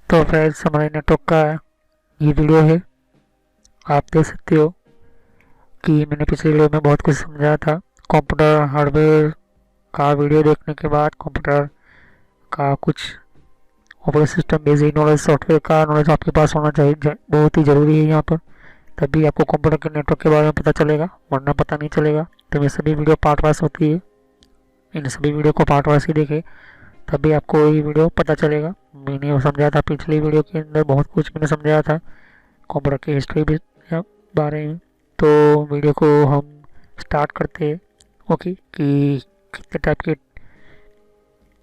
तो फ्रेंड्स हमारे नेटवर्क का ये वीडियो है। आप देख सकते हो कि मैंने पिछले वीडियो में बहुत कुछ समझाया था। कंप्यूटर हार्डवेयर का वीडियो देखने के बाद कंप्यूटर का कुछ operating system basic knowledge, software का नॉलेज आपके पास होना चाहिए, बहुत ही ज़रूरी है यहाँ पर। तभी आपको कंप्यूटर के नेटवर्क के बारे में पता चलेगा, वरना पता नहीं चलेगा। तो ये सभी वीडियो पार्ट वाइज होती है, इन सभी वीडियो को पार्ट वाइज ही देखें, तभी आपको ये वीडियो पता चलेगा। मैंने वो समझाया था पिछली वीडियो के अंदर, बहुत कुछ मैंने समझाया था कंप्यूटर की हिस्ट्री भी बारे में। तो वीडियो को हम स्टार्ट करते हैं। ओके, कि कितने टाइप के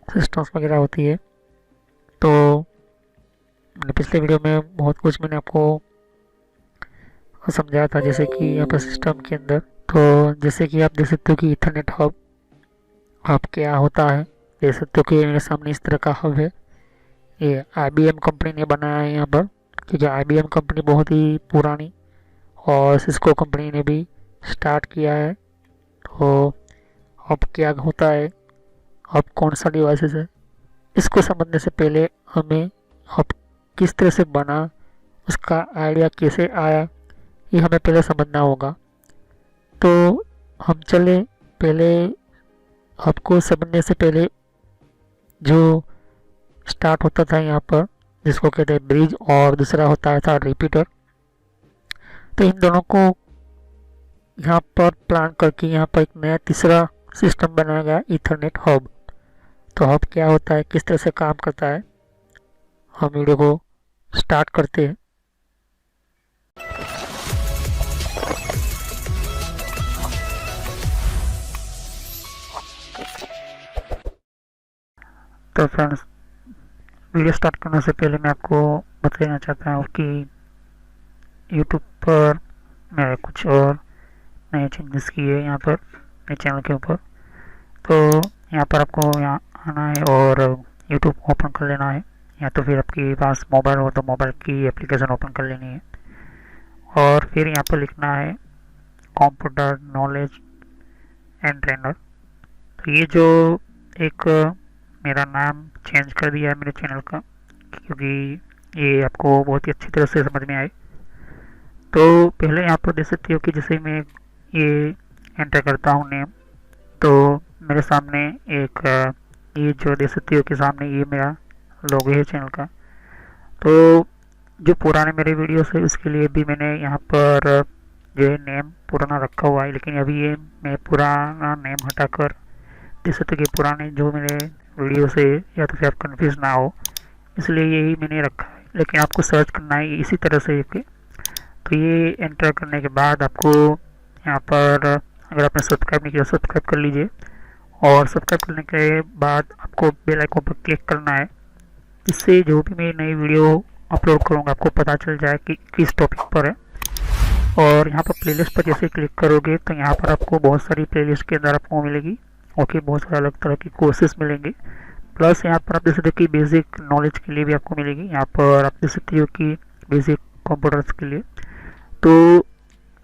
सिस्टम्स वगैरह होती है। तो मैंने पिछले वीडियो में बहुत कुछ मैंने आपको समझाया था, जैसे कि यहाँ पर सिस्टम के अंदर, तो जैसे कि आप देख सकते हो कि इथरनेट हब क्या होता है। देख सकते हो कि मेरे सामने इस तरह का हब है। ये IBM कंपनी ने बनाया है यहाँ पर, क्योंकि IBM कंपनी बहुत ही पुरानी, और सिस्को कंपनी ने भी स्टार्ट किया है। तो हब क्या होता है, हब कौन सा डिवाइसेस है, इसको समझने से पहले हमें हब किस तरह से बना, उसका आइडिया कैसे आया, ये हमें पहले समझना होगा। तो हम चले पहले हब को समझने से पहले जो स्टार्ट होता था यहाँ पर, जिसको कहते हैं ब्रिज, और दूसरा होता था रिपीटर। तो इन दोनों को यहाँ पर प्लान करके यहाँ पर एक नया तीसरा सिस्टम बनाया गया, इथरनेट हब। तो हब क्या होता है, किस तरह से काम करता है, हम वीडियो को स्टार्ट करते हैं। तो फ्रेंड्स, वीडियो स्टार्ट करने से पहले मैं आपको बताना चाहता हूँ कि यूट्यूब पर मेरे कुछ और नए चेंजेस किए यहाँ पर मेरे चैनल के ऊपर। तो यहाँ पर आपको यहाँ आना है और यूट्यूब ओपन कर लेना है, या तो फिर आपके पास मोबाइल हो तो मोबाइल की एप्लीकेशन ओपन कर लेनी है, और फिर यहाँ पर लिखना है कंप्यूटर नॉलेज एंड ट्रेनर। तो ये जो एक मेरा नाम चेंज कर दिया है मेरे चैनल का, क्योंकि ये आपको बहुत ही अच्छी तरह से समझ में आए। तो पहले यहाँ पर देख सकते हो कि जैसे मैं ये एंटर करता हूँ नेम, तो मेरे सामने एक ये जो देख सकते हो कि सामने ये मेरा लोगो है चैनल का। तो जो पुराने मेरे वीडियोस है उसके लिए भी मैंने यहाँ पर जो है नेम पुराना रखा हुआ है, लेकिन अभी ये मैं पुराना नेम हटाकर देख सकते हो कि पुराने जो मेरे वीडियो से, या तो फिर आप कन्फ्यूज ना हो इसलिए यही मैंने रखा है। लेकिन आपको सर्च करना है इसी तरह से। तो ये एंटर करने के बाद आपको यहाँ पर, अगर आपने सब्सक्राइब नहीं किया सब्सक्राइब कर लीजिए, और सब्सक्राइब करने के बाद आपको बेल आइकन पर क्लिक करना है, इससे जो भी मैं नई वीडियो अपलोड करूँगा आपको पता चल जाए कि किस टॉपिक पर है। और यहाँ पर प्लेलिस्ट पर जैसे क्लिक करोगे तो यहाँ पर आपको बहुत सारी प्लेलिस्ट के अंदर आपको मिलेगी। ओके, बहुत सारे अलग तरह की कोर्सेज मिलेंगे। प्लस यहाँ पर आप देख सकते हो कि बेसिक नॉलेज के लिए भी आपको मिलेगी। यहाँ पर आप देख सकते हो कि बेसिक कंप्यूटर्स के लिए। तो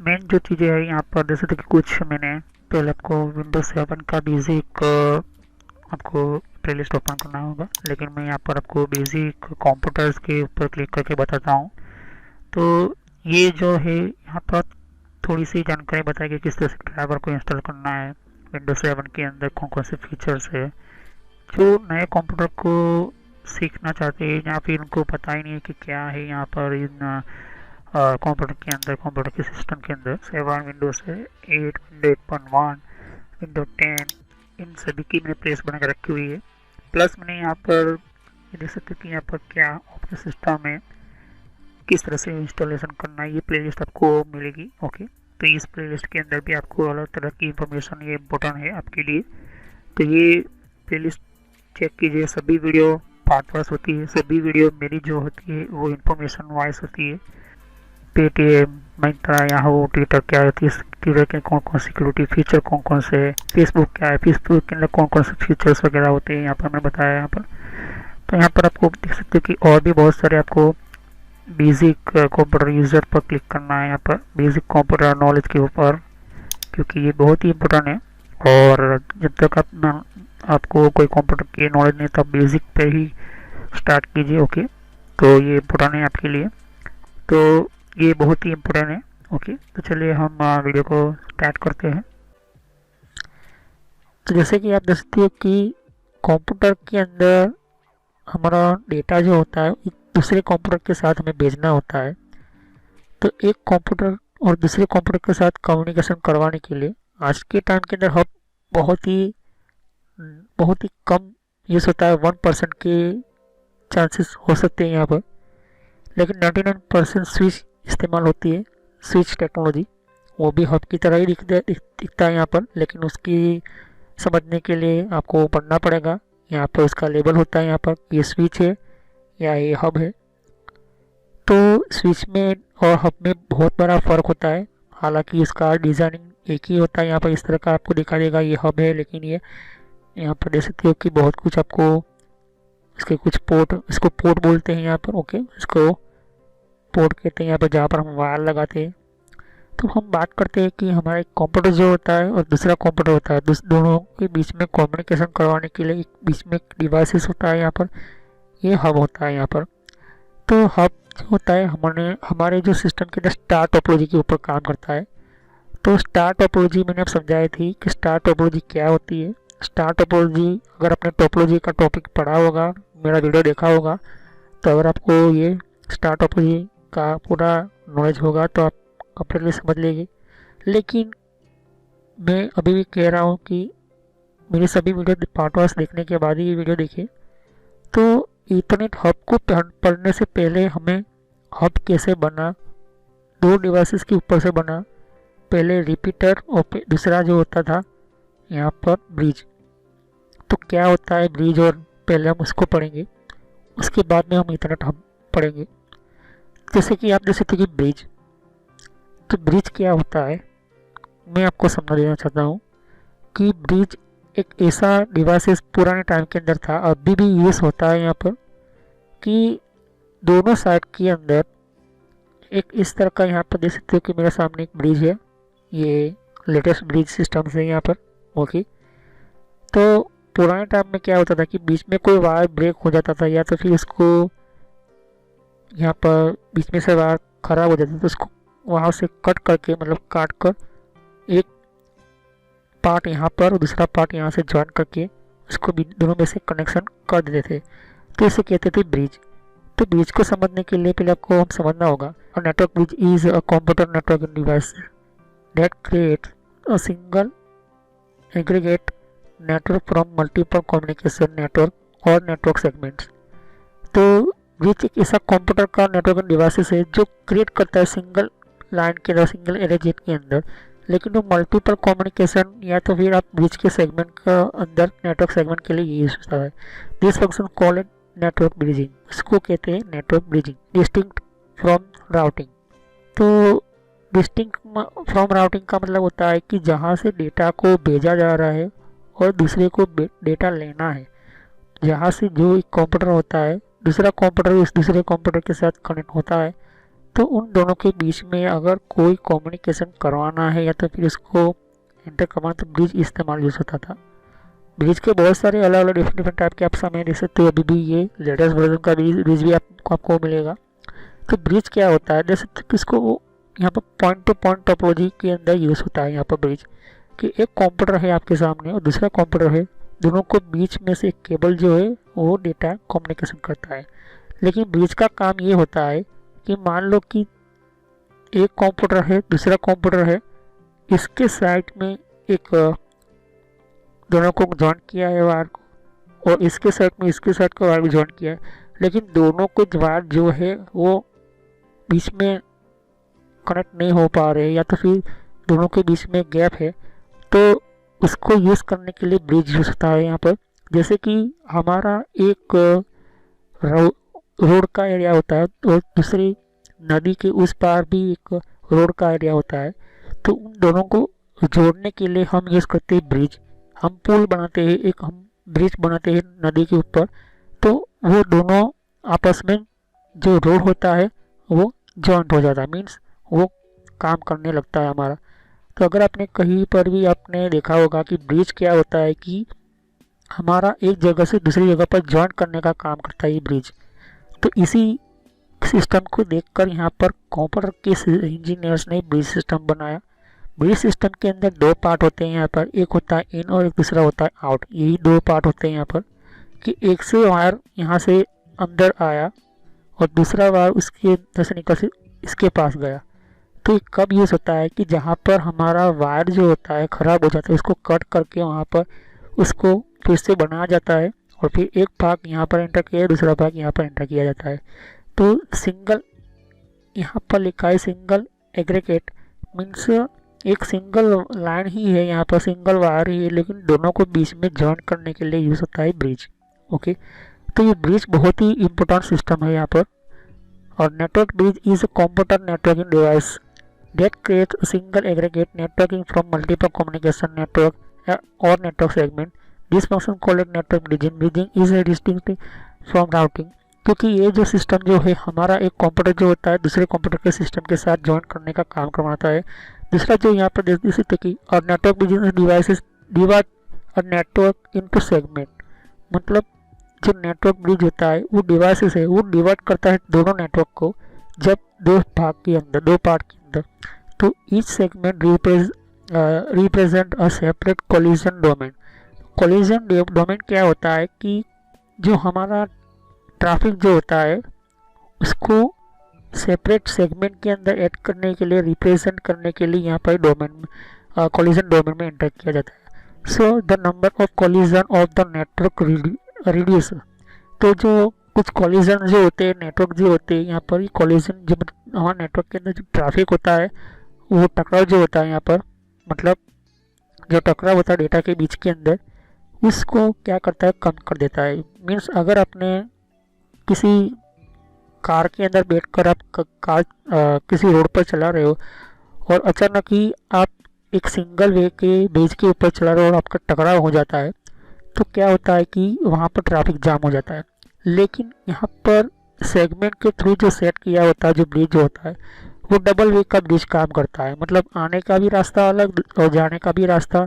मेन जो चीज़ें हैं यहाँ पर देख सकते हो कि कुछ मैंने पहले आपको विंडोज 7 का बेसिक आपको प्लेलिस्ट ओपन करना होगा, लेकिन मैं यहाँ पर आपको बेसिक कंप्यूटर्स के ऊपर क्लिक करके बताता हूँ। तो ये जो है यहाँ पर थोड़ी सी जानकारी बताएगी किस तरह से ड्राइवर को इंस्टॉल करना है, विंडोज 7 के अंदर कौन कौन से फीचर्स है। जो नए कंप्यूटर को सीखना चाहते हैं या फिर उनको पता ही नहीं है कि क्या है यहाँ पर इन कंप्यूटर के अंदर, कंप्यूटर के सिस्टम के अंदर 7 विंडोज है, 8, विंडो 8.1, विंडो 10, इन सभी की मैंने प्लेस बना कर रखी हुई है। प्लस मैंने यहाँ पर देख सकते कि यहाँ पर क्या ऑपरेटिंग सिस्टम है, किस तरह से इंस्टॉलेशन करना है, ये प्लेलिस्ट आपको मिलेगी। ओके, तो इस प्लेलिस्ट के अंदर भी आपको अलग तरह की इंफॉर्मेशन, ये इम्पोर्टेंट है आपके लिए। तो ये प्लेलिस्ट चेक कीजिए, सभी वीडियो पार्ट वाइज होती है, सभी वीडियो मेरी जो होती है वो इंफॉर्मेशन वाइज होती है। पेटीएम, मिंत्रा, याहू, ट्विटर क्या होती है, ट्विटर के कौन कौन सिक्योरिटी फीचर कौन कौन से है, फेसबुक क्या है, फेसबुक के अंदर कौन कौन से फीचर्स वगैरह होते हैं, यहाँ पर मैंने बताया यहाँ पर। तो यहाँ पर आपको देख सकते हो कि और भी बहुत सारे आपको बेसिक कंप्यूटर यूज़र पर क्लिक करना है, यहाँ पर बेसिक कंप्यूटर नॉलेज के ऊपर, क्योंकि ये बहुत ही इम्पोर्टेंट है। और जब तक आपको कोई कंप्यूटर की नॉलेज नहीं, तब बेसिक पे ही स्टार्ट कीजिए। ओके, तो ये इम्पोर्टेंट है आपके लिए, तो ये बहुत ही इम्पोर्टेंट है। ओके, तो चलिए हम वीडियो को स्टार्ट करते हैं। तो जैसे कि आप देख सकते हो कि कंप्यूटर के अंदर हमारा डेटा जो होता है एक दूसरे कंप्यूटर के साथ हमें भेजना होता है। तो एक कंप्यूटर और दूसरे कंप्यूटर के साथ कम्युनिकेशन करवाने के लिए आज के टाइम के अंदर हब बहुत ही कम यूज़ होता है। 1% के चांसेस हो सकते हैं यहाँ पर, लेकिन 99% स्विच इस्तेमाल होती है। स्विच टेक्नोलॉजी वो भी हब की तरह ही दिखता है यहाँ पर, लेकिन उसकी समझने के लिए आपको पढ़ना पड़ेगा। यहाँ पर उसका लेबल होता है यहाँ पर, ये स्विच है या ये हब है। तो स्विच में और हब में बहुत बड़ा फ़र्क होता है। हालांकि इसका डिज़ाइनिंग एक ही होता है। यहाँ पर इस तरह का आपको दिखा देगा ये हब है, लेकिन ये यहाँ पर देख सकते हो कि बहुत कुछ आपको इसके कुछ पोर्ट, इसको पोर्ट बोलते हैं यहाँ पर। ओके, इसको पोर्ट कहते हैं यहाँ पर, जहाँ पर हम वायर लगाते हैं। तो हम बात करते हैं कि हमारा एक कंप्यूटर जो होता है और दूसरा कंप्यूटर होता है, दोनों के बीच में कम्युनिकेशन करवाने के लिए एक बीच में एक डिवाइसेस होता है यहाँ पर, ये हब होता है यहाँ पर। तो हब जो होता है हमारे जो सिस्टम के अंदर स्टार टोपोलॉजी के ऊपर काम करता है। तो स्टार टोपोलॉजी मैंने अब समझाई थी कि स्टार टोपोलॉजी क्या होती है। स्टार टोपोलॉजी, अगर आपने टोपोलॉजी का टॉपिक पढ़ा होगा, मेरा वीडियो देखा होगा, तो अगर आपको ये स्टार टोपोलॉजी का पूरा नॉलेज होगा तो आप कंप्लीटली समझ लेंगे। लेकिन मैं अभी भी कह रहा हूँ कि मेरे सभी वीडियो पार्ट वाइज देखने के बाद ही ये वीडियो देखिए। तो ईथरनेट हब को पढ़ने से पहले हमें हब कैसे बना, दो डिवाइसेस के ऊपर से बना, पहले रिपीटर और दूसरा जो होता था यहाँ पर ब्रिज। तो क्या होता है ब्रिज, और पहले हम उसको पढ़ेंगे, उसके बाद में हम ईथरनेट हब पढ़ेंगे। जैसे कि आप देख सकते हैं कि ब्रिज, तो ब्रिज क्या होता है मैं आपको समझा देना चाहता हूँ कि ब्रिज एक ऐसा डिवाइस पुराने टाइम के अंदर था, अभी भी यूज़ होता है यहाँ पर, कि दोनों साइड के अंदर एक इस तरह का, यहाँ पर देख सकते हो कि मेरे सामने एक ब्रिज है, ये लेटेस्ट ब्रिज सिस्टम है यहाँ पर। ओके, तो पुराने टाइम में क्या होता था कि बीच में कोई वायर ब्रेक हो जाता था, या तो फिर उसको यहाँ पर बीच में से वायर खराब हो जाता था, तो उसको वहाँ से कट करके, मतलब काट कर एक पार्ट यहाँ पर और दूसरा पार्ट यहाँ से ज्वाइन करके उसको दोनों में से कनेक्शन कर देते थे। तो इसे कहते थे ब्रिज। तो ब्रिज को समझने के लिए पहले आपको हम समझना होगा, a network bridge is a computer network device that creates a single aggregate network from multiple communication network और नेटवर्क सेगमेंट्स। तो ब्रिज एक ऐसा कंप्यूटर का नेटवर्क डिवाइस है जो क्रिएट करता है सिंगल लाइन के अंदर, सिंगल एरेजेट के अंदर, लेकिन वो मल्टीपल कम्युनिकेशन या तो फिर आप ब्रिज के सेगमेंट का अंदर नेटवर्क सेगमेंट के लिए यूज होता है। This function call it network bridging, इसको कहते हैं network bridging. Distinct from routing, तो डिस्टिंक्ट फ्रॉम राउटिंग का मतलब होता है कि जहाँ से डेटा को भेजा जा रहा है और दूसरे को डेटा लेना है, जहाँ से जो एक कंप्यूटर होता है दूसरा कंप्यूटर उस दूसरे कंप्यूटर के साथ कनेक्ट होता है, तो उन दोनों के बीच में अगर कोई कम्युनिकेशन करवाना है या तो फिर उसको इंटर करवाना, तो ब्रिज इस्तेमाल यूज़ होता था। ब्रिज के बहुत सारे अलग अलग डिफरेंट टाइप के आप सामने देख सकते हो, अभी भी ये लेटेस्ट वर्जन का ब्रिज भी आपको मिलेगा। तो ब्रिज क्या होता है, जैसे किसको यहाँ पर पॉइंट टू पॉइंट टोपोलॉजी के अंदर यूज़ होता है यहाँ पर ब्रिज, कि एक कंप्यूटर है आपके सामने और दूसरा कंप्यूटर है, दोनों को बीच में से एक केबल जो है वो डेटा कम्युनिकेशन करता है। लेकिन ब्रिज का काम ये होता है कि मान लो कि एक कंप्यूटर है, दूसरा कंप्यूटर है, इसके साइड में एक दोनों को ज्वाइन किया है वायर को, और इसके साइड में इसके साइड का वायर भी ज्वाइन किया है, लेकिन दोनों को वायर जो है वो बीच में कनेक्ट नहीं हो पा रहे, या तो फिर दोनों के बीच में गैप है, तो उसको यूज़ करने के लिए ब्रिज यूज़ होता है यहाँ पर। जैसे कि हमारा एक रोड का एरिया होता है और दूसरी नदी के उस पार भी एक रोड का एरिया होता है, तो उन दोनों को जोड़ने के लिए हम यूज़ करते हैं ब्रिज। हम पुल बनाते हैं, एक हम ब्रिज बनाते हैं नदी के ऊपर, तो वो दोनों आपस में जो रोड होता है वो जॉइंट हो जाता है, मीन्स वो काम करने लगता है हमारा। तो अगर आपने कहीं पर भी आपने देखा होगा कि ब्रिज क्या होता है कि हमारा एक जगह से दूसरी जगह पर जॉइंट करने का काम करता है ये ब्रिज। तो इसी सिस्टम को देखकर यहाँ पर कंप्यूटर के इंजीनियर्स ने ब्रिज सिस्टम बनाया। ब्रिज सिस्टम के अंदर दो पार्ट होते हैं यहाँ पर, एक होता है इन और एक दूसरा होता है आउट। यही दो पार्ट होते हैं यहाँ पर कि एक से वायर यहाँ से अंदर आया और दूसरा वायर उसके अंदर से निकल से इसके पास गया। तो ये कब यूज़ होता है कि जहाँ पर हमारा वायर जो होता है ख़राब हो जाता है, उसको कट करके वहाँ पर उसको फिर से बनाया जाता है और फिर एक भाग यहाँ पर एंटर किया, दूसरा भाग यहाँ पर एंटर किया जाता है। तो सिंगल यहाँ पर लिखा है सिंगल एग्रीगेट, मीन्स एक सिंगल लाइन ही है, यहाँ पर सिंगल वायर ही है, लेकिन दोनों को बीच में जॉइन करने के लिए यूज़ होता है ब्रिज। ओके, तो ये ब्रिज बहुत ही इम्पोर्टेंट सिस्टम है यहाँ पर। और network bridge is a computer networking device that creates a single aggregate networking from multiple communication network or network segment. This function called network bridging. Bridging is a distinct from routing. क्योंकि ये जो system जो है हमारा एक computer जो होता है दूसरे कंप्यूटर के सिस्टम के साथ ज्वाइन करने का काम करवाता है। दूसरा जो यहाँ पर देख सकते कि और नेटवर्क ब्रिजिंग डिवाइसेस डिवाइड और नेटवर्क इनटू सेगमेंट, मतलब जो नेटवर्क ब्रिज होता है वो डिवाइसेस है वो डिवाइड करता है दोनों नेटवर्क को जब दो भाग के अंदर, दो पार्ट के अंदर। तो each segment represent a separate collision domain. Collision domain क्या होता है कि जो हमारा ट्रैफिक जो होता है उसको सेपरेट सेगमेंट के अंदर ऐड करने के लिए, रिप्रेजेंट करने के लिए यहाँ पर डोमेन कोलिजन डोमेन में एंटर किया जाता है। So the number of collision of the network reduce. तो जो कुछ कोलिजन जो होते हैं, नेटवर्क जो होते हैं यहाँ पर, ये कोलिजन जो हमारे नेटवर्क के अंदर जो ट्रैफिक होता है वो टकराव जो होता है यहाँ पर, मतलब जो टकराव होता है डेटा के बीच के अंदर, उसको क्या करता है, कम कर देता है। मीन्स अगर आपने किसी कार के अंदर बैठकर आप कार किसी रोड पर चला रहे हो और अचानक ही आप एक सिंगल वे के ब्रिज के ऊपर चला रहे हो और आपका टकराव हो जाता है, तो क्या होता है कि वहाँ पर ट्रैफिक जाम हो जाता है। लेकिन यहाँ पर सेगमेंट के थ्रू जो सेट किया होता है जो ब्रिज जो होता है वो डबल वे का ब्रिज काम करता है, मतलब आने का भी रास्ता अलग और जाने का भी रास्ता,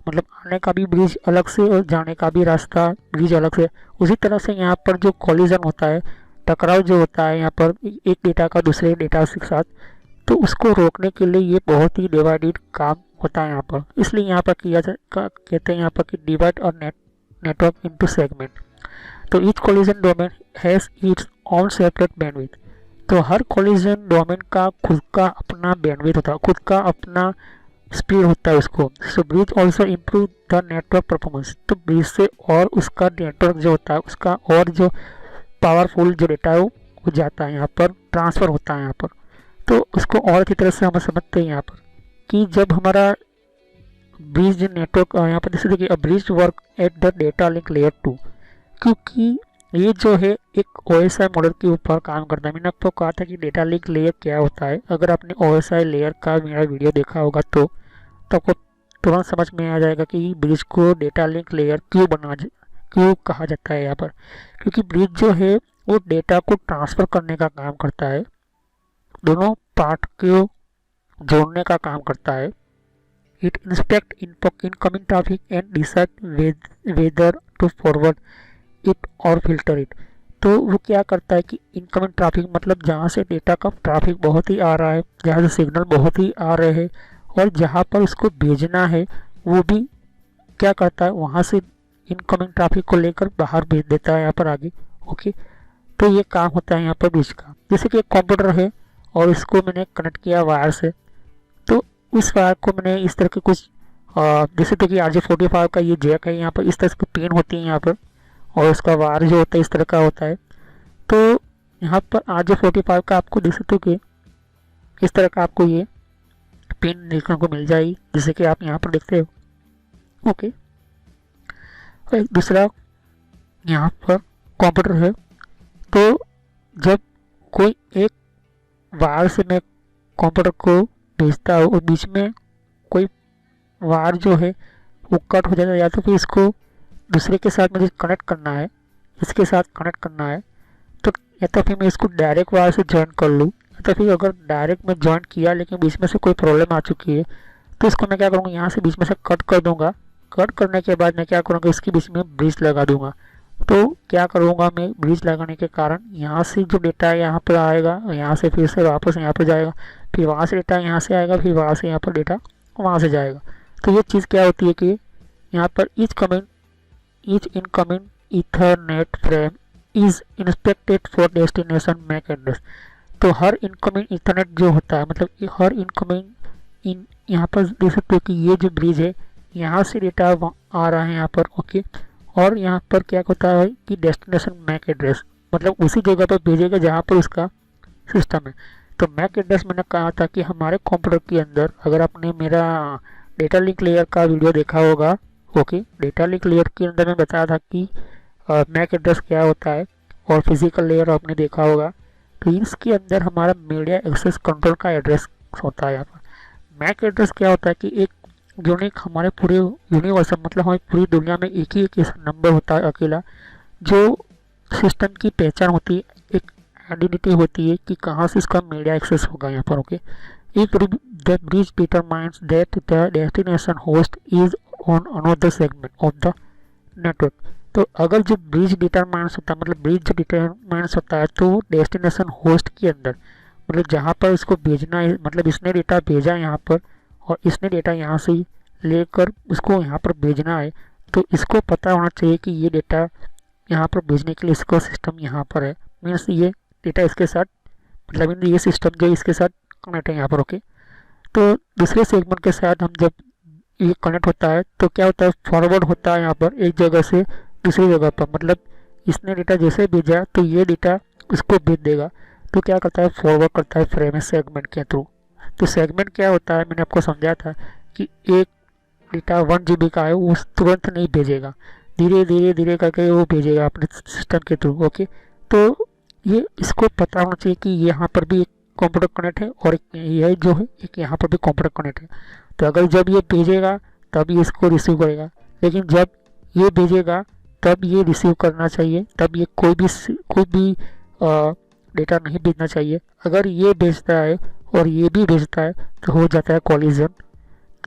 मतलब आने का भी ब्रिज अलग से और जाने का भी रास्ता ब्रिज अलग से। उसी तरह से यहाँ पर जो कोलिजन होता है, टकराव जो होता है यहाँ पर एक डेटा का दूसरे डेटा के साथ, तो उसको रोकने के लिए ये बहुत ही डिवाइडेड काम होता है यहाँ पर। इसलिए यहाँ पर कहते हैं यहाँ पर कि डिवाइड और नेटवर्क इनटू सेगमेंट। तो each collision domain has its own separate bandwidth. तो हर कोलिजन डोमेन का खुद का अपना बैंडविड्थ होता है, खुद का अपना स्पीड होता है उसको। So bridge also improve the network performance. तो ब्रिज से और उसका नेटवर्क जो होता है उसका और जो पावरफुल जो डेटा है वो जाता है यहाँ पर, ट्रांसफ़र होता है यहाँ पर। तो उसको और अच्छी तरह से हम समझते हैं यहाँ पर कि जब हमारा ब्रिज नेटवर्क यहाँ पर जैसे देखिए bridge work at the data link layer 2, क्योंकि ये जो है एक OSI मॉडल के ऊपर काम करता है। मैंने आपको कहा था कि डेटा लिंक लेयर क्या होता है। अगर आपने OSI लेयर का मेरा वीडियो देखा होगा तो आपको तुरंत समझ में आ जाएगा कि ब्रिज को डेटा लिंक लेयर क्यों कहा जाता है यहाँ पर। क्योंकि ब्रिज जो है वो डेटा को ट्रांसफ़र करने का काम करता है, दोनों पार्ट को जोड़ने का काम करता है। It inspect incoming traffic and decide whether to forward it और फिल्टर इट। तो वो क्या करता है कि इनकमिंग ट्रैफिक मतलब जहाँ से डेटा का ट्रैफिक बहुत ही आ रहा है, जहाँ से सिग्नल बहुत ही आ रहे हैं और जहाँ पर उसको भेजना है वो भी क्या करता है, वहाँ से इनकमिंग ट्रैफिक को लेकर बाहर भेज देता है यहाँ पर आगे। ओके, तो ये काम होता है यहाँ पर ब्रिज का। जैसे कि एक कंप्यूटर है और इसको मैंने कनेक्ट किया वायर से, तो उस वायर को मैंने इस तरह के कुछ जैसे कि RJ45 का ये जैक है, यहाँ पर इस तरह की पिन होती है यहाँ पर और उसका वायर जो होता है इस तरह का होता है। तो यहाँ पर RJ45 का आपको देख सकते हो कि इस तरह का आपको ये पिन देखने को मिल जाएगी, जैसे कि आप यहाँ पर देखते हो। ओके, और एक दूसरा यहाँ पर कंप्यूटर है। तो जब कोई एक वायर से मैं कंप्यूटर को भेजता हूँ और बीच में कोई वायर जो है वो कट हो जाता है, या तो फिर इसको दूसरे के साथ मुझे कनेक्ट करना है, इसके साथ कनेक्ट करना है, तो या तो फिर मैं इसको डायरेक्ट वायर से ज्वाइन कर लूँ, या तो फिर अगर डायरेक्ट में ज्वाइन किया लेकिन बीच में से कोई प्रॉब्लम आ चुकी है तो इसको मैं क्या करूँगा, यहाँ से बीच में से कट कर दूँगा। कट करने के बाद मैं क्या करूँगा, इसके बीच में ब्रिज लगा दूँगा। तो क्या करूँगा मैं, ब्रिज लगाने के कारण यहाँ से जो डेटा है यहाँ पर आएगा, यहाँ से फिर से वापस यहाँ पर जाएगा, फिर वहाँ से डेटा यहाँ से आएगा, फिर वहाँ से यहाँ पर डेटा वहाँ से जाएगा। तो ये चीज़ क्या होती है कि यहाँ पर each incoming ethernet frame is inspected for destination MAC address. तो हर इनकमिंग ईथरनेट जो होता है, मतलब हर इनकमिंग इन यहाँ पर देख सकते हो कि ये जो ब्रिज है यहाँ से डेटा आ रहा है यहाँ पर, ओके। और यहाँ पर क्या होता है कि डेस्टिनेशन मैक एड्रेस, मतलब उसी जगह पर भेजेगा जहाँ पर उसका सिस्टम है। तो मैक एड्रेस मैंने कहा था कि हमारे कंप्यूटर के अंदर, अगर आपने मेरा डेटा लिंक लेयर का वीडियो देखा होगा, ओके, डेटा लिंक लेयर के अंदर मैं बताया था कि मैक एड्रेस क्या होता है, और फिजिकल लेयर आपने देखा होगा। तो इसके अंदर हमारा मीडिया एक्सेस कंट्रोल का एड्रेस होता है। यहाँ पर मैक एड्रेस क्या होता है कि एक यूनिक हमारे पूरे यूनिवर्स, मतलब हमारी पूरी दुनिया में एक ही एक ऐसा नंबर होता है अकेला, जो सिस्टम की पहचान होती है, एक आइडेंटिटी होती है कि कहाँ से इसका मीडिया एक्सेस होगा यहाँ पर, okay. If the bridge determines that the destination host is on another segment of the network. तो अगर जो ब्रिज डिटरमाइंस होता है, मतलब ब्रिज जो डिटरमाइंस होता है, तो डेस्टिनेशन होस्ट के अंदर, मतलब जहाँ पर इसको भेजना है, मतलब इसने डेटा भेजा यहाँ पर और इसने डेटा यहाँ से लेकर उसको यहाँ पर भेजना है, तो इसको पता होना चाहिए कि ये डेटा यहाँ पर भेजने के लिए इसको सिस्टम यहाँ पर है, मीन्स ये डेटा इसके साथ, मतलब ये सिस्टम जो इसके साथ कनेक्ट है यहाँ पर, ओके। तो दूसरे सेगमेंट के साथ हम जब ये कनेक्ट होता है तो क्या होता है, फॉरवर्ड होता है यहाँ पर एक जगह से दूसरी जगह पर, मतलब इसने डेटा जैसे भेजा तो ये डेटा उसको भेज देगा। तो क्या करता है, फॉरवर्ड करता है फ्रेम सेगमेंट के थ्रू। तो सेगमेंट क्या होता है, मैंने आपको समझाया था कि एक डेटा 1 GB का है, वो तुरंत नहीं भेजेगा, धीरे धीरे धीरे करके वो भेजेगा अपने सिस्टम के थ्रू, ओके। तो ये इसको पता होना चाहिए कि यहाँ पर भी एक कंप्यूटर कनेक्ट है और ये जो है एक यहाँ पर भी कंप्यूटर कनेक्ट है। तो अगर जब ये भेजेगा तब ये इसको रिसीव करेगा, लेकिन जब ये भेजेगा तब ये रिसीव करना चाहिए, तब ये कोई भी डेटा नहीं भेजना चाहिए। अगर ये भेजता है और ये भी भेजता है तो हो जाता है कॉलिजन।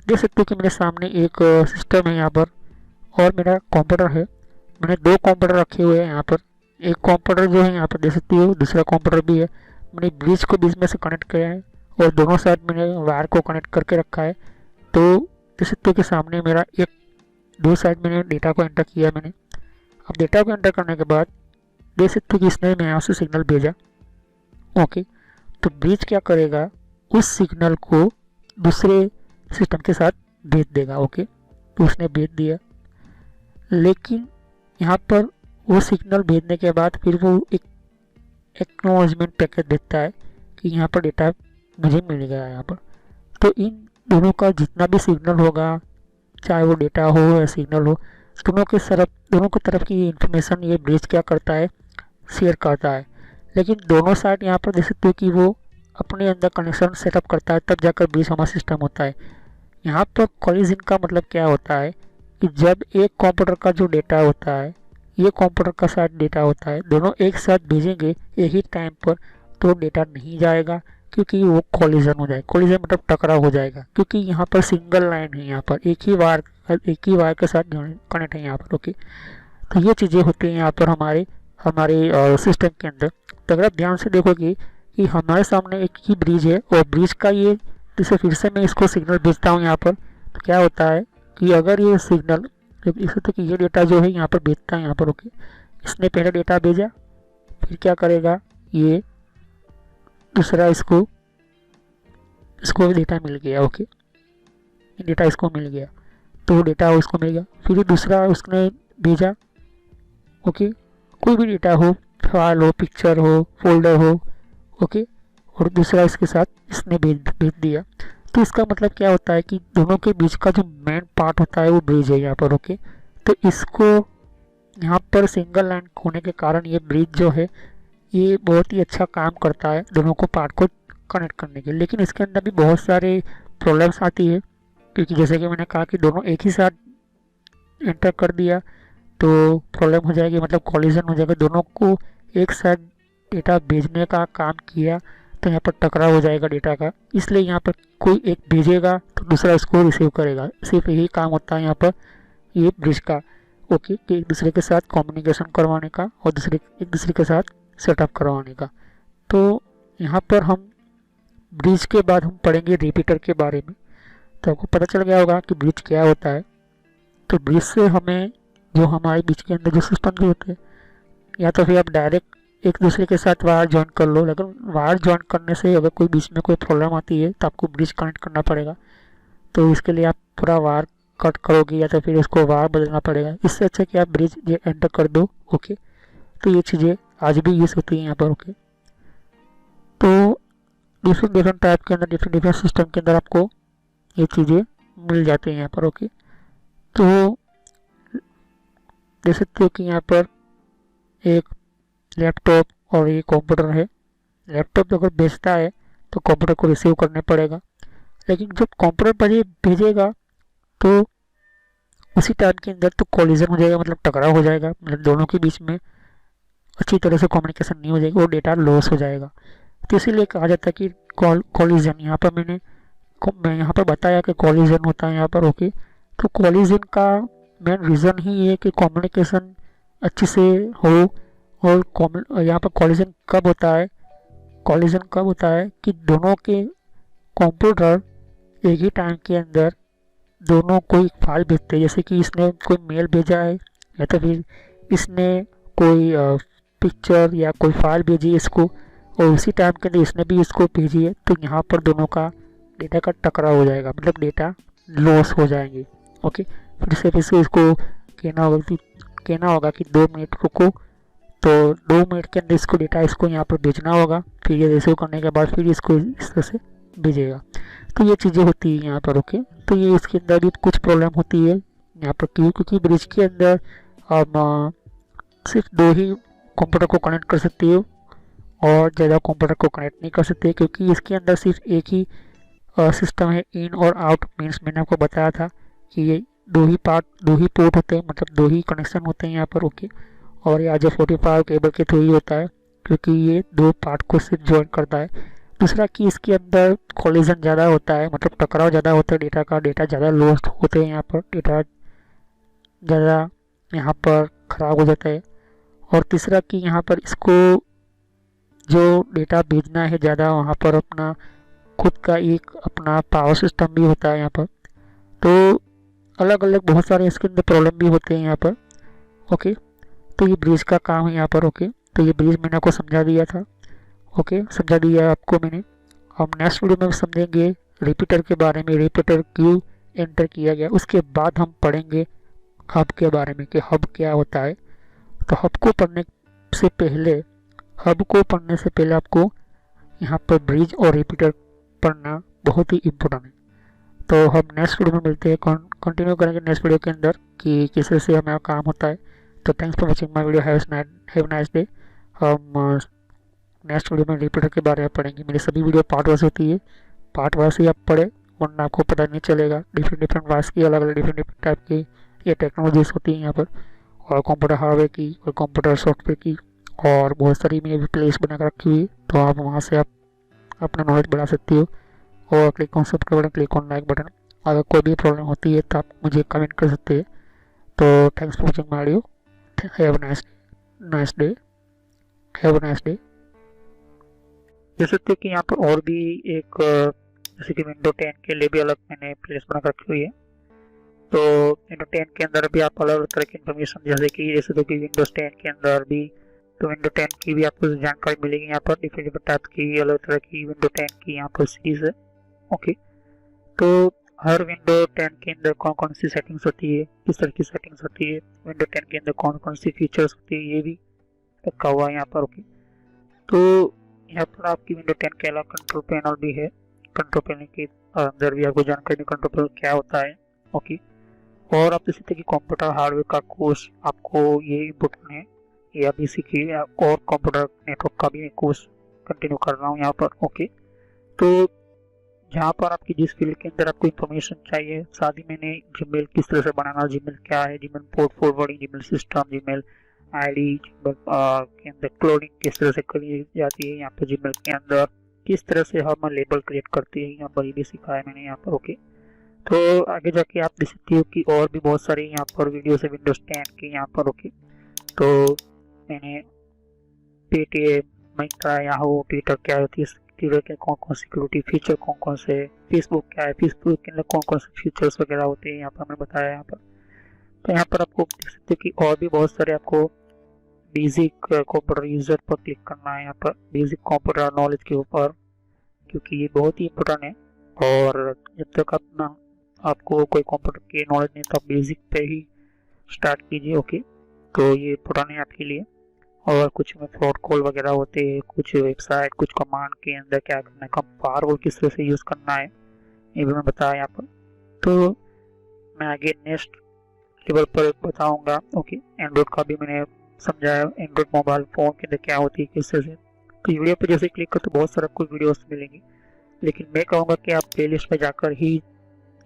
देख सकते हो कि मेरे सामने एक सिस्टम है यहाँ पर और मेरा कंप्यूटर है। मैंने 2 कंप्यूटर रखे हुए हैं यहाँ पर। एक कंप्यूटर जो है यहाँ पर देख सकते हो, दूसरा कंप्यूटर भी है। मैंने ब्रिज को बीच में से कनेक्ट किया है और दोनों साइड मैंने वायर को कनेक्ट करके रखा है। तो देख सकते हो कि सामने मेरा एक 2 साइड मैंने डेटा को एंटर किया मैंने। अब डेटा को एंटर करने के बाद देख सकते हो कि इसने मैं यहाँ से सिग्नल भेजा, ओके। तो ब्रिज क्या करेगा, उस सिग्नल को दूसरे सिस्टम के साथ भेज देगा, ओके। तो उसने भेज दिया, लेकिन यहाँ पर वो सिग्नल भेजने के बाद फिर वो एक एक्नॉलेजमेंट पैकेट देता है कि यहाँ पर डेटा मुझे मिल गया है यहाँ पर। तो इन दोनों का जितना भी सिग्नल होगा, चाहे वो डेटा हो या सिग्नल हो, दोनों की तरफ की इंफॉर्मेशन ये ब्रिज क्या करता है, शेयर करता है। लेकिन दोनों साइड यहाँ पर देख सकते हो कि वो अपने अंदर कनेक्शन सेटअप करता है, तब जाकर ब्रिज हमारा सिस्टम होता है। यहाँ पर कॉलिजन का मतलब क्या होता है कि जब एक कंप्यूटर का जो डेटा होता है, ये कंप्यूटर का साथ डेटा होता है, दोनों एक साथ भेजेंगे एक ही टाइम पर, तो डेटा नहीं जाएगा क्योंकि वो कॉलिजन हो जाएगा। कॉलिजन मतलब टकराव हो जाएगा, क्योंकि यहाँ पर सिंगल लाइन है, यहाँ पर एक ही वायर के साथ कनेक्ट है यहाँ पर, ओके। तो ये चीज़ें होती हैं यहाँ पर हमारे सिस्टम के अंदर। तो अगर आप ध्यान से देखोगे कि हमारे सामने एक ही ब्रिज है और ब्रिज का ये, जैसे फिर से मैं इसको सिग्नल भेजता हूँ यहाँ पर, तो क्या होता है कि अगर ये सिग्नल, जब इस तो कि ये डेटा जो है यहाँ पर भेजता है यहाँ पर, ओके। इसने पहले डेटा भेजा, फिर क्या करेगा, ये दूसरा इसको भी डेटा मिल गया, ओके। डेटा इसको मिल गया तो डेटा उसको मिल गया, फिर दूसरा उसने भेजा, ओके। कोई भी डेटा हो, फाइल हो, पिक्चर हो, फोल्डर हो, ओके, और दूसरा इसके साथ इसने भेज दिया। तो इसका मतलब क्या होता है कि दोनों के बीच का जो मेन पार्ट होता है वो ब्रिज है यहाँ पर, ओके। तो इसको यहाँ पर सिंगल लाइन होने के कारण ये ब्रिज जो है ये बहुत ही अच्छा काम करता है दोनों को पार्ट को कनेक्ट करने के। लेकिन इसके अंदर भी बहुत सारे प्रॉब्लम्स आती है, क्योंकि जैसे कि मैंने कहा कि दोनों एक ही साथ एंटर कर दिया तो प्रॉब्लम हो जाएगी, मतलब कॉलिजन हो जाएगा। दोनों को एक साथ डेटा भेजने का काम किया तो यहाँ पर टकराव हो जाएगा डेटा का, इसलिए यहाँ पर कोई एक भेजेगा तो दूसरा उसको रिसीव करेगा। सिर्फ यही काम होता है यहाँ पर ये ब्रिज का। ओके, कि एक दूसरे के साथ कम्युनिकेशन करवाने का और एक दूसरे के साथ सेटअप करवाने का। तो यहाँ पर हम ब्रिज के बाद हम पढ़ेंगे रिपीटर के बारे में। तो आपको पता चल गया होगा कि ब्रिज क्या होता है। तो ब्रिज से हमें जो हमारे बीच के अंदर जो सिस्टम जो होते हैं, या तो फिर आप डायरेक्ट एक दूसरे के साथ वायर ज्वाइन कर लो, लेकिन वायर ज्वाइन करने से अगर कोई बीच में कोई प्रॉब्लम आती है तो आपको ब्रिज कनेक्ट करना पड़ेगा। तो इसके लिए आप पूरा वायर कट करोगे या तो फिर उसको वायर बदलना पड़ेगा। इससे अच्छा कि आप ब्रिज ये एंटर कर दो। ओके, तो ये चीज़ें आज भी यूज़ होती हैं यहाँ पर। ओके, तो डिफरेंट डिफरेंट टाइप के अंदर डिफरेंट डिफरेंट सिस्टम के अंदर आपको ये चीज़ें मिल जाती हैं यहाँ पर। ओके, तो देख सकते हो कि यहाँ पर एक लैपटॉप और ये कंप्यूटर है। लैपटॉप अगर बेचता है तो कंप्यूटर को रिसीव करने पड़ेगा, लेकिन जब कंप्यूटर पर ये भेजेगा तो उसी टाइम के अंदर तो कॉलिजन हो जाएगा, मतलब टकराव हो जाएगा, मतलब दोनों के बीच में अच्छी तरह से कम्युनिकेशन नहीं हो जाएगी और डेटा लॉस हो जाएगा। तो इसीलिए कहा जाता है कि कॉलिजन, यहाँ पर मैं यहाँ पर बताया कि कॉलिजन होता है यहाँ पर। ओके, तो कॉलिजन का मेन रीज़न ही ये कि कम्युनिकेशन अच्छे से हो। और यहाँ पर कॉलिजन कब होता है? कॉलिजन कब होता है कि दोनों के कंप्यूटर एक ही टाइम के अंदर दोनों कोई फाइल भेजते हैं। जैसे कि इसने कोई मेल भेजा है या तो फिर इसने कोई पिक्चर या कोई फाइल भेजी है इसको, और उसी टाइम के अंदर इसने भी इसको भेजी है, तो यहाँ पर दोनों का डेटा का टकराव हो जाएगा, मतलब डेटा लॉस हो जाएंगे। ओके, फिर से इसको कहना होगा कि 2 मिनट रुको, तो 2 मिनट के अंदर इसको डेटा इसको यहाँ पर भेजना होगा। फिर ये रिसीव करने के बाद फिर इसको इस तरह से भेजेगा। तो ये चीज़ें होती है यहाँ पर। ओके, तो ये इसके अंदर भी कुछ प्रॉब्लम होती है यहाँ पर, क्योंकि ब्रिज के अंदर हम सिर्फ 2 ही कंप्यूटर को कनेक्ट कर सकते हो और ज़्यादा कंप्यूटर को कनेक्ट नहीं कर सकते, क्योंकि इसके अंदर सिर्फ एक ही सिस्टम है, इन और आउट। मीन्स मैंने आपको बताया था कि ये 2 ही पोर्ट होते हैं, मतलब 2 ही कनेक्शन होते हैं यहाँ पर। ओके, और ये RJ45 केबल के थ्रू ही होता है, क्योंकि ये 2 पार्ट को सिर्फ ज्वाइन करता है। दूसरा कि इसके अंदर कॉलिजन ज़्यादा होता है, मतलब टकराव ज़्यादा होता है डेटा ज़्यादा लॉस्ट होते हैं यहाँ पर, डेटा ज़्यादा यहाँ पर ख़राब हो जाता है। और तीसरा कि यहाँ पर इसको जो डेटा भेजना है ज़्यादा, वहाँ पर अपना खुद का एक अपना पावर सिस्टम भी होता है यहाँ पर। तो अलग अलग बहुत सारे इसके अंदर प्रॉब्लम भी होते हैं यहाँ पर। ओके, तो ये ब्रिज का काम है यहाँ पर। ओके, तो ये ब्रिज मैंने आपको समझा दिया था। ओके, समझा दिया आपको मैंने। हम नेक्स्ट वीडियो में समझेंगे रिपीटर के बारे में, रिपीटर क्यों एंटर किया गया। उसके बाद हम पढ़ेंगे हब के बारे में कि हब क्या होता है। तो हब को पढ़ने से पहले आपको यहाँ पर ब्रिज और रिपीटर पढ़ना बहुत ही इम्पोर्टेंट है। तो हम नेक्स्ट वीडियो में मिलते हैं, कंटिन्यू करेंगे नेक्स्ट वीडियो के अंदर कि किस तरह से हमारा काम होता है। तो thanks for watching my video, have nice day. हम नेक्स्ट वीडियो में रिपीटर के बारे में पढ़ेंगे। मेरी सभी वीडियो पार्ट वाइज होती है, पार्ट वाइज ही आप पढ़े, वरना आपको पता नहीं चलेगा। डिफरेंट वाइज की अलग अलग डिफरेंट टाइप की ये टेक्नोलॉजीज होती हैं यहाँ पर, और कंप्यूटर हार्डवेयर की और कंप्यूटर सॉफ्टवेयर की, और बहुत सारी मैंने भी प्लेलिस्ट बना कर रखी हुई है। तो आप वहाँ से आप अपना नॉलेज बढ़ा सकते हो। और click on subscribe button, click on like button. अगर कोई भी प्रॉब्लम होती है तो आप मुझे कमेंट कर सकते हैं। तो thanks for watching my video, have nice day, have nice day. देख सकते हो कि यहाँ पर और भी एक जैसे कि विंडो 10 के लिए भी अलग मैंने प्लेलिस्ट बना कर रखी हुई है। तो विंडो 10 के अंदर भी आप अलग अलग तरह की इन्फॉर्मेशन, जैसे तो कि विंडोज 10 के अंदर भी, तो विंडो 10 की भी आपको जानकारी मिलेगी यहाँ पर। डिफरेंट टाइप की अलग तरह की विंडो 10 की यहाँ पर सीरीज है। ओके, तो हर विंडो 10 के अंदर कौन कौन सी सेटिंग्स होती है, किस तरह की सेटिंग्स होती है, विंडो 10 के अंदर कौन कौन सी फीचर्स होती है, ये भी रखा हुआ है यहाँ पर। ओके, तो यहाँ पर आपकी विंडो 10 के अलावा कंट्रोल पैनल भी है। कंट्रोल पैनल के अंदर भी आपको जानकारी कंट्रोल पैनल क्या होता है। ओके, और आप जैसे कि कंप्यूटर हार्डवेयर का कोर्स आपको ये इम्पोर्टेंट है, ये अभी सीखिए। और कंप्यूटर नेटवर्क का भी मैं कोर्स कंटिन्यू कर रहा हूँ यहाँ पर। ओके, तो जहाँ पर आपकी जिस फील्ड के अंदर आपको इन्फॉर्मेशन चाहिए, साथ ही मैंने जीमेल किस तरह से बनाना, जीमेल क्या है, Gmail port forwarding, Gmail system, Gmail ID के अंदर क्लोनिंग किस तरह से करी जाती है, यहाँ पर जीमेल के अंदर किस तरह से हम लेबल क्रिएट करते हैं, यहाँ पर ये भी सिखाया मैंने यहाँ पर। ओके, तो आगे जाके आप देख सकते हो कि और भी बहुत सारे यहाँ पर वीडियोस है विंडोज 10 के यहाँ पर। ओके, तो मैंने पेटीएम, मिंत्रा, याहू, ट्विटर क्या होती है, ट्विटर के कौन कौन सिक्योरिटी फीचर कौन कौन से, फेसबुक क्या है, फेसबुक के अंदर कौन कौन से फीचर्स वगैरह होते हैं यहाँ पर मैंने बताया यहाँ पर। तो यहाँ पर आपको देख सकते हो कि और भी बहुत सारे आपको बेसिक कंप्यूटर यूजर पर क्लिक करना है यहाँ पर, बेसिक कंप्यूटर नॉलेज के ऊपर, क्योंकि ये बहुत ही इम्पोर्टेंट है। और जब तक अपना आपको कोई कंप्यूटर की नॉलेज नहीं तो आप बेसिक पे ही स्टार्ट कीजिए। ओके, तो ये इम्पोर्टेंट है आपके लिए। और कुछ में फ्रॉड कॉल वगैरह होते हैं, कुछ वेबसाइट, कुछ कमांड के अंदर क्या करना है, कब फायरवॉल किस तरह से यूज़ करना है, ये भी मैं बताया यहाँ पर। तो मैं आगे नेक्स्ट लेवल पर बताऊंगा। ओके, एंड्रॉइड का भी मैंने समझाया, एंड्रॉइड मोबाइल फ़ोन के अंदर क्या होती है किस तरह से। तो वीडियो पर जैसे क्लिक कर तो बहुत सारा कुछ वीडियोस मिलेंगी, लेकिन मैं कहूँगा कि आप प्ले लिस्ट में जाकर ही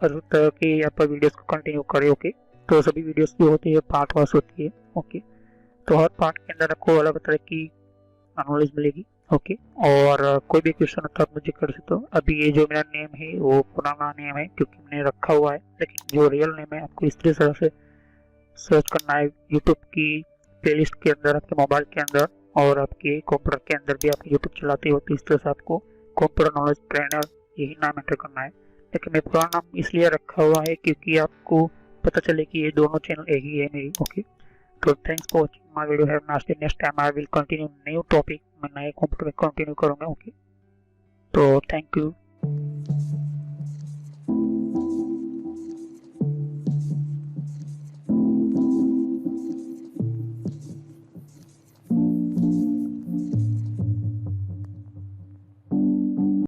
हर तरह के यहाँ पर वीडियोस को कंटिन्यू करें। ओके, तो सभी वीडियोस जो होती है पार्ट वाइज होती है। ओके, तो हर पार्ट के अंदर आपको अलग तरह की नॉलेज मिलेगी। ओके, और कोई भी क्वेश्चन होता है आप मुझे कर सकते हो। अभी ये जो मेरा नेम है वो पुराना नेम है क्योंकि मैंने रखा हुआ है, लेकिन जो रियल नेम है आपको इस तरह से सर्च करना है यूट्यूब की प्लेलिस्ट के अंदर, आपके मोबाइल के अंदर, और आपके कंप्यूटर के अंदर भी आप यूट्यूब चलाते हो तो इस तरह से आपको कंप्यूटर नॉलेज ट्रेनर यही नाम एंटर करना है। लेकिन मैं पुराना नाम इसलिए रखा हुआ है क्योंकि आपको पता चले कि ये दोनों चैनल एक ही है मेरी। ओके, तो thanks for watching my video. Have nice day. Next time I will continue new topic, मैं नए कंप्यूटर में कंटिन्यू करूँगा। ओके, तो थैंक यू।